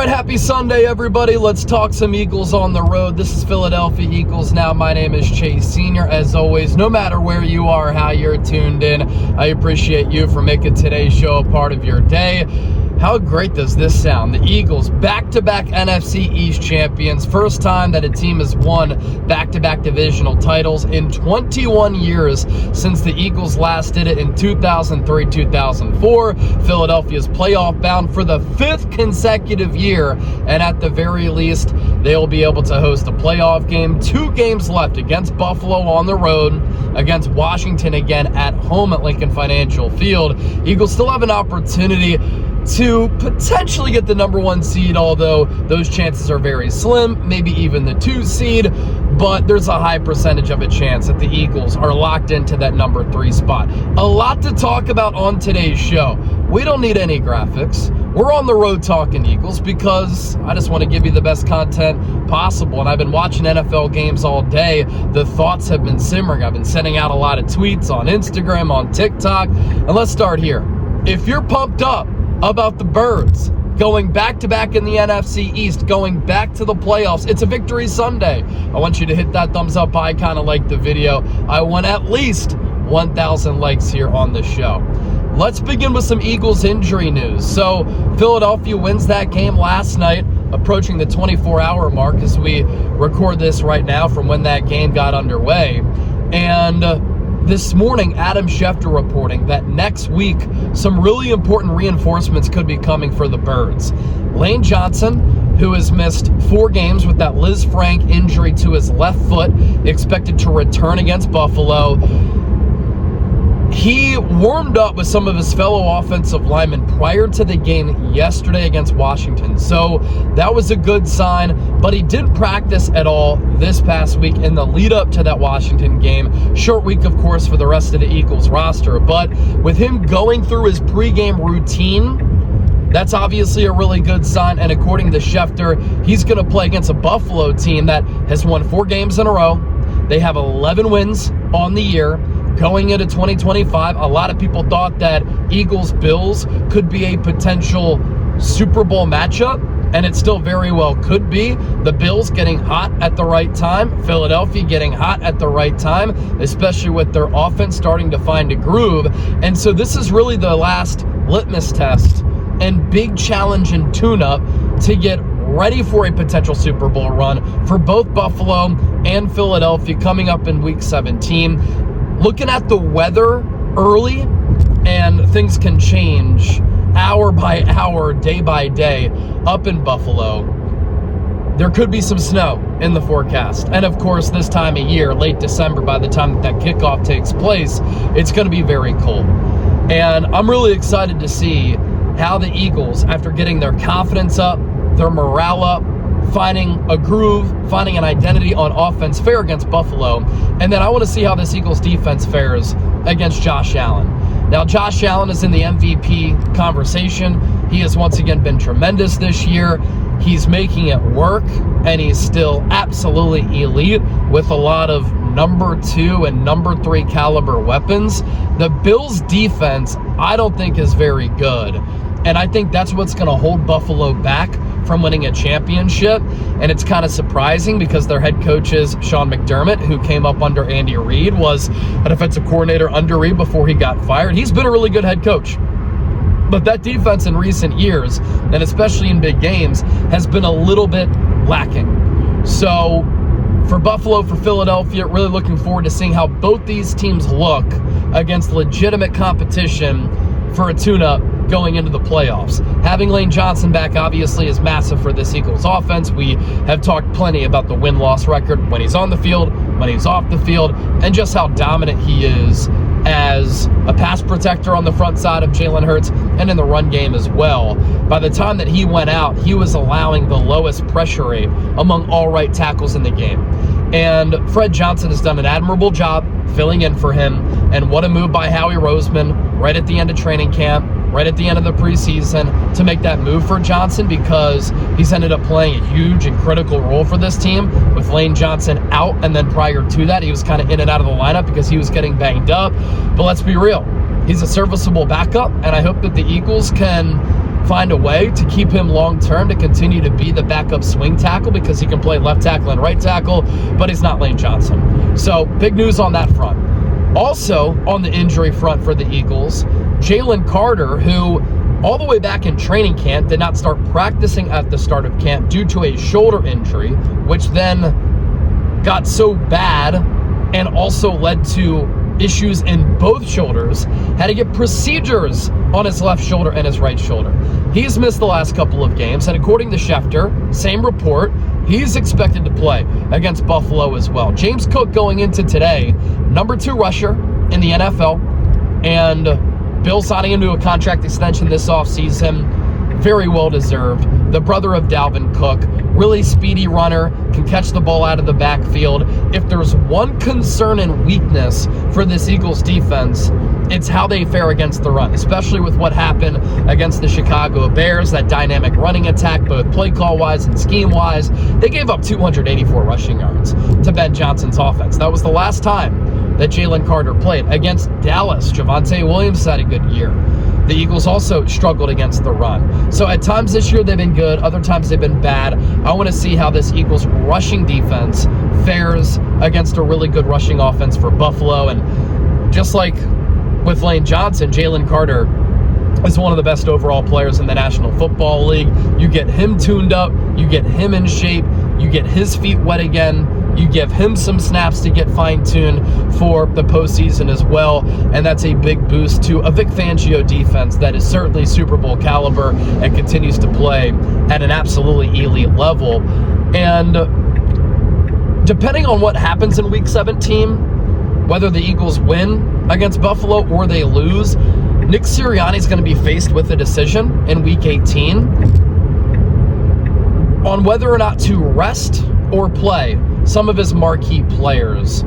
right, happy Sunday, everybody. Let's talk some Eagles on the road. This is Philadelphia Eagles Now. My name is Chase Sr. As always, no matter where you are, how you're tuned in, I appreciate you for making today's show a part of your day. How great does this sound? The Eagles, back-to-back NFC East champions. First time that a team has won back-to-back divisional titles in 21 years since the Eagles last did it in 2003-2004. Philadelphia's playoff bound for the 5th consecutive year, and at the very least, they'll be able to host a playoff game. 2 games left against Buffalo on the road, against Washington again at home at Lincoln Financial Field. Eagles still have an opportunity to potentially get the number 1 seed, although those chances are very slim, maybe even the 2 seed, but there's a high percentage of a chance that the Eagles are locked into that number 3 spot. A lot to talk about on today's show. We don't need any graphics. We're on the road talking Eagles because I just want to give you the best content possible, and I've been watching NFL games all day. The thoughts have been simmering. I've been sending out a lot of tweets on Instagram, on TikTok, and let's start here. If you're pumped up about the Birds going back-to-back in the NFC East, going back to the playoffs, it's a victory Sunday. I want you to hit that thumbs up icon and like the video. I want at least 1,000 likes here on the show. Let's begin with some Eagles injury news. So Philadelphia wins that game last night, approaching the 24-hour mark as we record this right now from when that game got underway. And this morning, Adam Schefter reporting that next week, some really important reinforcements could be coming for the Birds. Lane Johnson, who has missed 4 games with that Liz Frank injury to his left foot, expected to return against Buffalo. He warmed up with some of his fellow offensive linemen prior to the game yesterday against Washington. So that was a good sign, but he didn't practice at all this past week in the lead up to that Washington game. Short week, of course, for the rest of the Eagles roster, but with him going through his pregame routine, that's obviously a really good sign, and according to Schefter, he's going to play against a Buffalo team that has won 4 games in a row. They have 11 wins on the year. Going into 2025, a lot of people thought that Eagles-Bills could be a potential Super Bowl matchup, and it still very well could be. The Bills getting hot at the right time, Philadelphia getting hot at the right time, especially with their offense starting to find a groove. And so this is really the last litmus test and big challenge and tune-up to get ready for a potential Super Bowl run for both Buffalo and Philadelphia coming up in Week 17. Looking at the weather early, and things can change hour by hour, day by day up in Buffalo. There could be some snow in the forecast. And of course, this time of year, late December, by the time that kickoff takes place, it's going to be very cold. And I'm really excited to see how the Eagles, after getting their confidence up, their morale up, finding a groove, finding an identity on offense, fare against Buffalo. And then I want to see how this Eagles defense fares against Josh Allen. Now, Josh Allen is in the MVP conversation. He has once again been tremendous this year. He's making it work, and he's still absolutely elite with a lot of number 2 and number 3 caliber weapons. The Bills' defense, I don't think, is very good. And I think that's what's going to hold Buffalo back from winning a championship. And it's kind of surprising because their head coach is Sean McDermott, who came up under Andy Reid, was a defensive coordinator under Reid before he got fired. He's been a really good head coach. But that defense in recent years, and especially in big games, has been a little bit lacking. So for Buffalo, for Philadelphia, really looking forward to seeing how both these teams look against legitimate competition for a tune-up going into the playoffs. Having Lane Johnson back obviously is massive for this Eagles offense. We have talked plenty about the win-loss record when he's on the field, when he's off the field, and just how dominant he is as a pass protector on the front side of Jalen Hurts and in the run game as well. By the time that he went out, he was allowing the lowest pressure rate among all right tackles in the game. And Fred Johnson has done an admirable job filling in for him. And what a move by Howie Roseman right at the end of training camp, right at the end of the preseason, to make that move for Johnson, because he's ended up playing a huge and critical role for this team with Lane Johnson out, and then prior to that he was kind of in and out of the lineup because he was getting banged up. But let's be real, he's a serviceable backup, and I hope that the Eagles can find a way to keep him long-term to continue to be the backup swing tackle because he can play left tackle and right tackle, but he's not Lane Johnson. So big news on that front. Also on the injury front for the Eagles, Jalen Carter, who all the way back in training camp did not start practicing at the start of camp due to a shoulder injury, which then got so bad and also led to issues in both shoulders, had to get procedures on his left shoulder and his right shoulder. He's missed the last couple of games, and according to Schefter, same report, he's expected to play against Buffalo as well. James Cook going into today, number 2 rusher in the NFL, and Bill signing into a contract extension this offseason. Very well deserved. The brother of Dalvin Cook, really speedy runner, can catch the ball out of the backfield. If there's one concern and weakness for this Eagles defense, it's how they fare against the run, especially with what happened against the Chicago Bears, that dynamic running attack, both play call-wise and scheme-wise. They gave up 284 rushing yards to Ben Johnson's offense. That was the last time that Jalen Carter played. Against Dallas, Javonte Williams had a good year. The Eagles also struggled against the run. So at times this year they've been good, other times they've been bad. I want to see how this Eagles rushing defense fares against a really good rushing offense for Buffalo. And just like with Lane Johnson, Jalen Carter is one of the best overall players in the National Football League. You get him tuned up, you get him in shape, you get his feet wet again, you give him some snaps to get fine-tuned for the postseason as well, and that's a big boost to a Vic Fangio defense that is certainly Super Bowl caliber and continues to play at an absolutely elite level. And depending on what happens in Week 17, whether the Eagles win against Buffalo or they lose, Nick Sirianni is going to be faced with a decision in Week 18 on whether or not to rest or play some of his marquee players,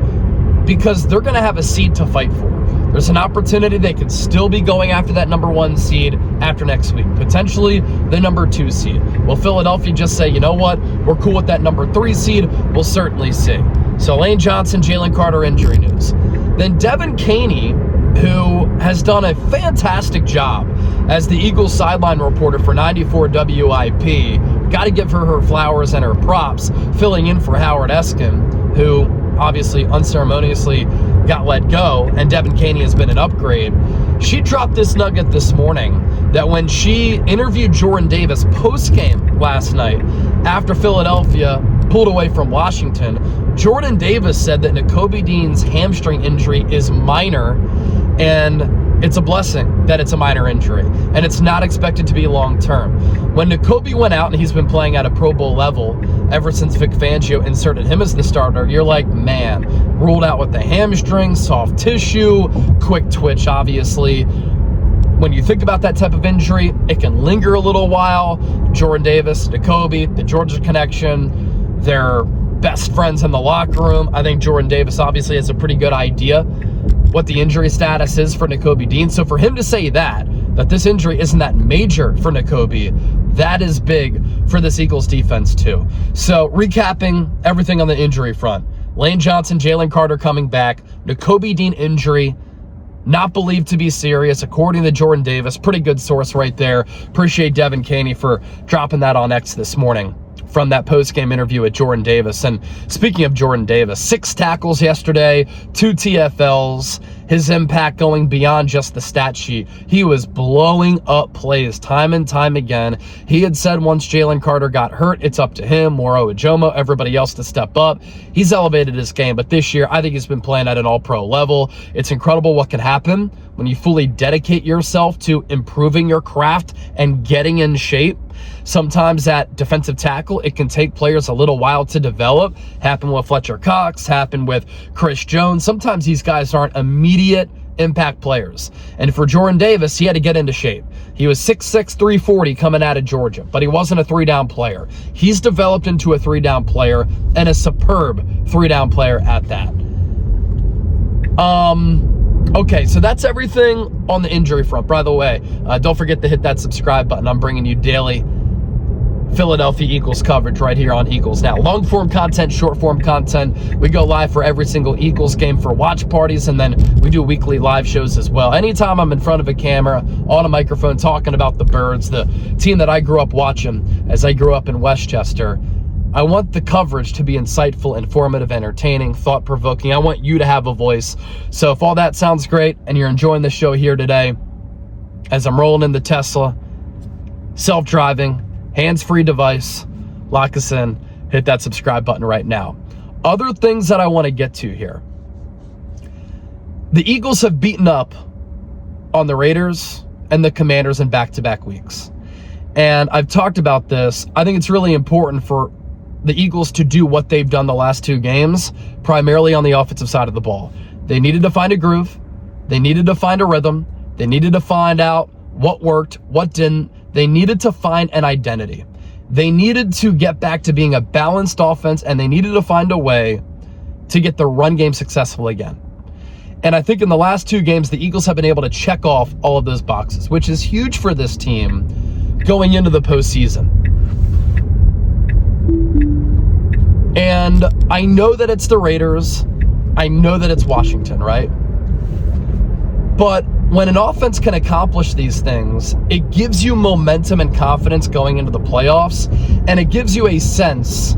because they're going to have a seed to fight for. There's an opportunity they could still be going after that number 1 seed after next week, potentially the number 2 seed. Will Philadelphia just say, you know what, we're cool with that number 3 seed? We'll certainly see. So Lane Johnson, Jalen Carter injury news. Then Devin Caney, who has done a fantastic job as the Eagles sideline reporter for 94 WIP. Got to give her flowers and her props, filling in for Howard Eskin, who obviously unceremoniously got let go, and Devin Caney has been an upgrade. She dropped this nugget this morning that when she interviewed Jordan Davis post-game last night after Philadelphia pulled away from Washington, Jordan Davis said that Nakobe Dean's hamstring injury is minor, and it's a blessing that it's a minor injury, and it's not expected to be long-term. When Nakobe went out, and he's been playing at a Pro Bowl level ever since Vic Fangio inserted him as the starter, you're like, man, ruled out with the hamstring, soft tissue, quick twitch, obviously. When you think about that type of injury, it can linger a little while. Jordan Davis, Nakobe, the Georgia connection, they're best friends in the locker room. I think Jordan Davis obviously has a pretty good idea what the injury status is for Nakobe Dean. So for him to say that this injury isn't that major for Nakobe, that is big for this Eagles defense too. So recapping everything on the injury front, Lane Johnson, Jalen Carter coming back, Nakobe Dean injury, not believed to be serious, according to Jordan Davis. Pretty good source right there. Appreciate Devin Caney for dropping that on X this morning from that post-game interview with Jordan Davis. And speaking of Jordan Davis, 6 tackles yesterday, 2 TFLs, his impact going beyond just the stat sheet. He was blowing up plays time and time again. He had said once Jalen Carter got hurt, it's up to him, Moro Ojomo, everybody else to step up. He's elevated his game, but this year, I think he's been playing at an all-pro level. It's incredible what can happen when you fully dedicate yourself to improving your craft and getting in shape. Sometimes at defensive tackle, it can take players a little while to develop. Happened with Fletcher Cox, happened with Chris Jones. Sometimes these guys aren't immediate impact players. And for Jordan Davis, he had to get into shape. He was 6'6", 340 coming out of Georgia, but he wasn't a 3-down player. He's developed into a 3-down player, and a superb 3-down player at that. Okay, so that's everything on the injury front. By the way, don't forget to hit that subscribe button. I'm bringing you daily Philadelphia Eagles coverage right here on Eagles Now. Long-form content, short-form content. We go live for every single Eagles game for watch parties, and then we do weekly live shows as well. Anytime I'm in front of a camera, on a microphone, talking about the Birds, the team that I grew up watching as I grew up in Westchester, I want the coverage to be insightful, informative, entertaining, thought-provoking. I want you to have a voice. So if all that sounds great and you're enjoying the show here today, as I'm rolling in the Tesla, self-driving, hands-free device, lock us in, hit that subscribe button right now. Other things that I want to get to here. The Eagles have beaten up on the Raiders and the Commanders in back-to-back weeks. And I've talked about this. I think it's really important for the Eagles to do what they've done the last two games, primarily on the offensive side of the ball. They needed to find a groove. They needed to find a rhythm. They needed to find out what worked, what didn't. They needed to find an identity. They needed to get back to being a balanced offense, and they needed to find a way to get the run game successful again. And I think in the last two games, the Eagles have been able to check off all of those boxes, which is huge for this team going into the postseason. And I know that it's the Raiders. I know that it's Washington, right? But when an offense can accomplish these things, it gives you momentum and confidence going into the playoffs, and it gives you a sense,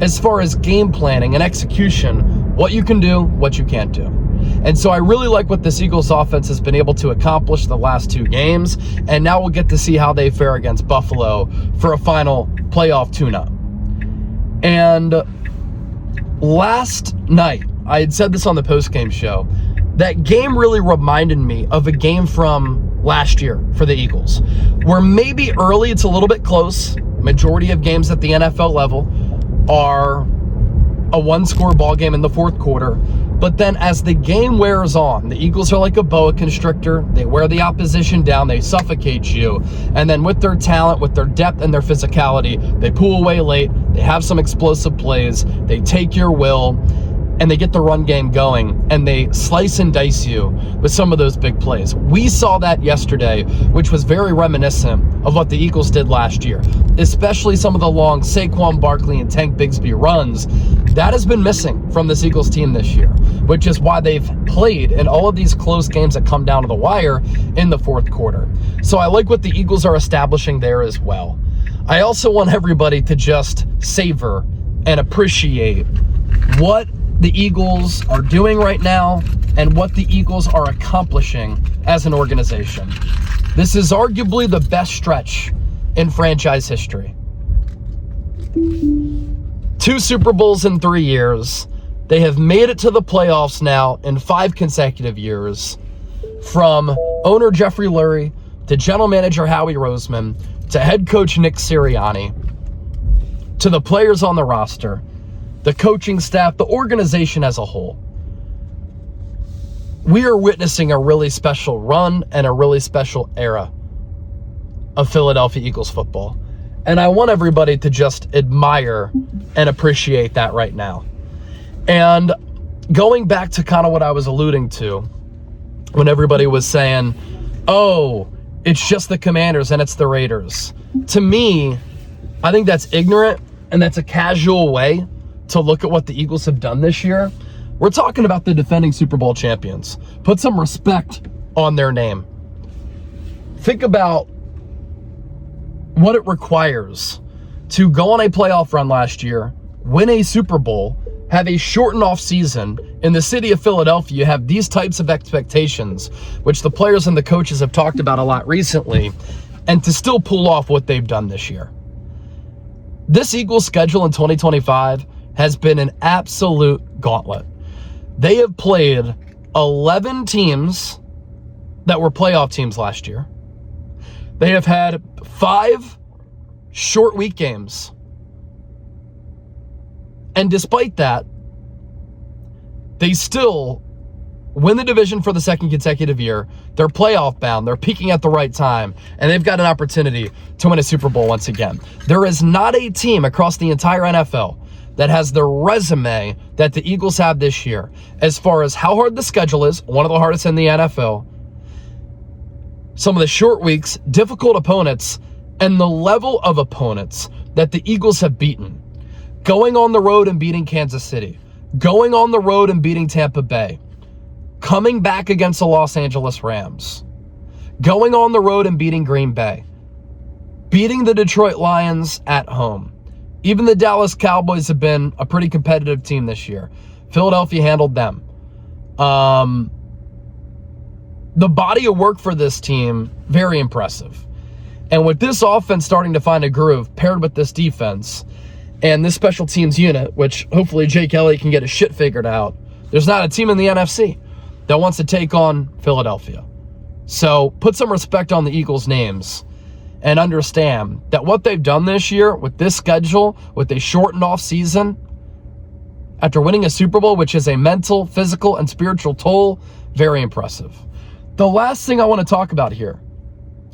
as far as game planning and execution, what you can do, what you can't do. And so I really like what this Eagles offense has been able to accomplish the last two games, and now we'll get to see how they fare against Buffalo for a final playoff tune-up. And last night, I had said this on the post-game show, that game really reminded me of a game from last year for the Eagles, where maybe early it's a little bit close. Majority of games at the NFL level are a one-score ball game in the fourth quarter. But then as the game wears on, the Eagles are like a boa constrictor. They wear the opposition down. They suffocate you. And then with their talent, with their depth and their physicality, they pull away late. They have some explosive plays. They take your will, and they get the run game going, and they slice and dice you with some of those big plays. We saw that yesterday, which was very reminiscent of what the Eagles did last year, especially some of the long Saquon Barkley and Tank Bigsby runs. That has been missing from this Eagles team this year, which is why they've played in all of these close games that come down to the wire in the fourth quarter. So I like what the Eagles are establishing there as well. I also want everybody to just savor and appreciate what the Eagles are doing right now and what the Eagles are accomplishing as an organization. This is arguably the best stretch in franchise history. 2 Super Bowls in 3 years. They have made it to the playoffs now in 5 consecutive years. From owner Jeffrey Lurie to general manager Howie Roseman to head coach Nick Sirianni to the players on the roster, the coaching staff, the organization as a whole. We are witnessing a really special run and a really special era of Philadelphia Eagles football. And I want everybody to just admire and appreciate that right now. And going back to kind of what I was alluding to when everybody was saying, oh, it's just the Commanders and it's the Raiders. To me, I think that's ignorant, and that's a casual way to look at what the Eagles have done this year. We're talking about the defending Super Bowl champions. Put some respect on their name. Think about what it requires to go on a playoff run last year, win a Super Bowl, have a shortened off season. In the city of Philadelphia, you have these types of expectations, which the players and the coaches have talked about a lot recently, and to still pull off what they've done this year. This Eagles schedule in 2025 has been an absolute gauntlet. They have played 11 teams that were playoff teams last year. They have had 5 short week games. And despite that, they still win the division for the second consecutive year. They're playoff bound. They're peaking at the right time. And they've got an opportunity to win a Super Bowl once again. There is not a team across the entire NFL that has the resume that the Eagles have this year, as far as how hard the schedule is, one of the hardest in the NFL, some of the short weeks, difficult opponents, and the level of opponents that the Eagles have beaten, going on the road and beating Kansas City, going on the road and beating Tampa Bay, coming back against the Los Angeles Rams, going on the road and beating Green Bay, beating the Detroit Lions at home. Even the Dallas Cowboys have been a pretty competitive team this year. Philadelphia handled them. The body of work for this team, very impressive. And with this offense starting to find a groove, paired with this defense and this special teams unit, which hopefully Jake Elliott can get his shit figured out, there's not a team in the NFC that wants to take on Philadelphia. So put some respect on the Eagles' names and understand that what they've done this year with this schedule, with a shortened off season, after winning a Super Bowl, which is a mental, physical, and spiritual toll, very impressive. The last thing I want to talk about here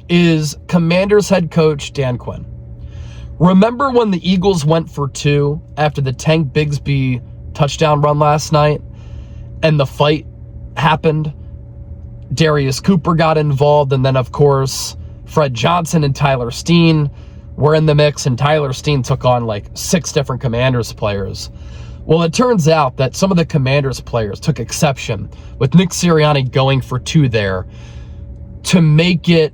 is Commanders head coach Dan Quinn. Remember when the Eagles went for 2 after the Tank Bigsby touchdown run last night and the fight happened? Darius Cooper got involved, and then, of course, Fred Johnson and Tyler Steen were in the mix, and Tyler Steen took on like 6 different Commanders players. Well, it turns out that some of the Commanders players took exception with Nick Sirianni going for 2 there to make it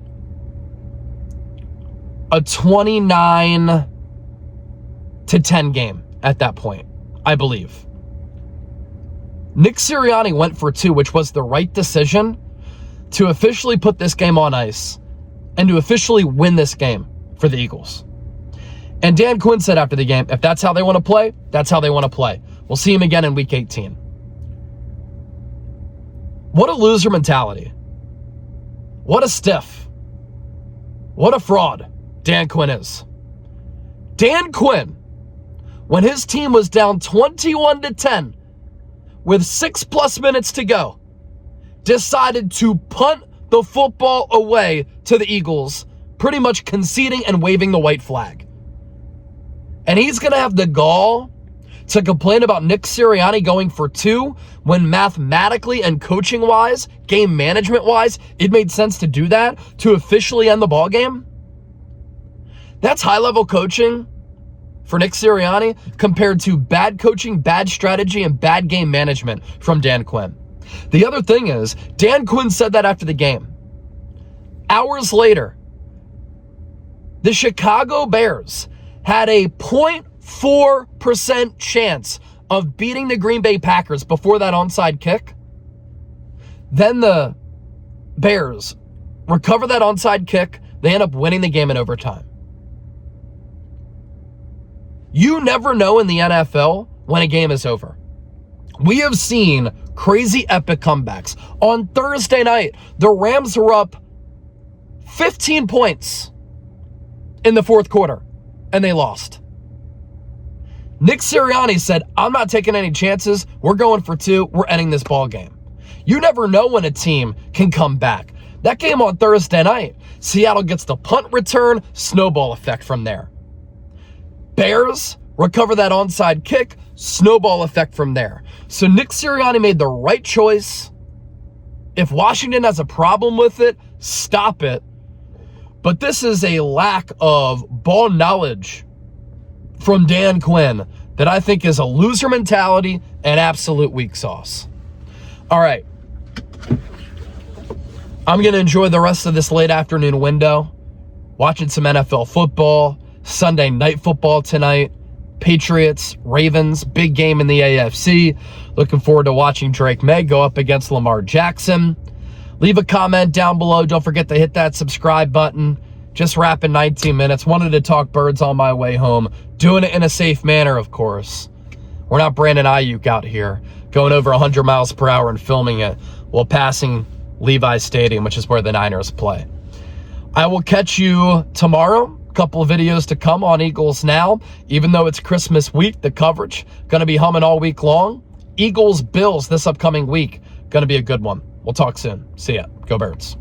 a 29-10 game at that point, I believe. Nick Sirianni went for 2, which was the right decision to officially put this game on ice and to officially win this game for the Eagles. And Dan Quinn said after the game, if that's how they want to play, that's how they want to play. We'll see him again in Week 18. What a loser mentality. What a stiff. What a fraud Dan Quinn is. Dan Quinn, when his team was down 21-10 with 6+ minutes to go, decided to punt the football away to the Eagles, pretty much conceding and waving the white flag. And he's going to have the gall to complain about Nick Sirianni going for 2 when mathematically and coaching-wise, game management-wise, it made sense to do that to officially end the ball game? That's high-level coaching for Nick Sirianni compared to bad coaching, bad strategy, and bad game management from Dan Quinn. The other thing is, Dan Quinn said that after the game. Hours later, the Chicago Bears had a 0.4% chance of beating the Green Bay Packers before that onside kick. Then the Bears recover that onside kick. They end up winning the game in overtime. You never know in the NFL when a game is over. We have seen crazy epic comebacks. On Thursday night, the Rams were up 15 points in the fourth quarter, and they lost. Nick Sirianni said, I'm not taking any chances. We're going for 2. We're ending this ball game. You never know when a team can come back. That game on Thursday night, Seattle gets the punt return, snowball effect from there. Bears recover that onside kick, snowball effect from there. So Nick Sirianni made the right choice. If Washington has a problem with it, stop it. But this is a lack of ball knowledge from Dan Quinn that I think is a loser mentality and absolute weak sauce. All right. I'm going to enjoy the rest of this late afternoon window, watching some NFL football, Sunday night football tonight, Patriots, Ravens, big game in the AFC. Looking forward to watching Drake May go up against Lamar Jackson. Leave a comment down below. Don't forget to hit that subscribe button. Just wrapping 19 minutes. Wanted to talk birds on my way home. Doing it in a safe manner, of course. We're not Brandon Ayuk out here going over 100 miles per hour and filming it while passing Levi's Stadium, which is where the Niners play. I will catch you tomorrow. Couple of videos to come on Eagles Now. Even though it's Christmas week, the coverage going to be humming all week long. Eagles Bills this upcoming week going to be a good one. We'll talk soon. See ya. Go Birds.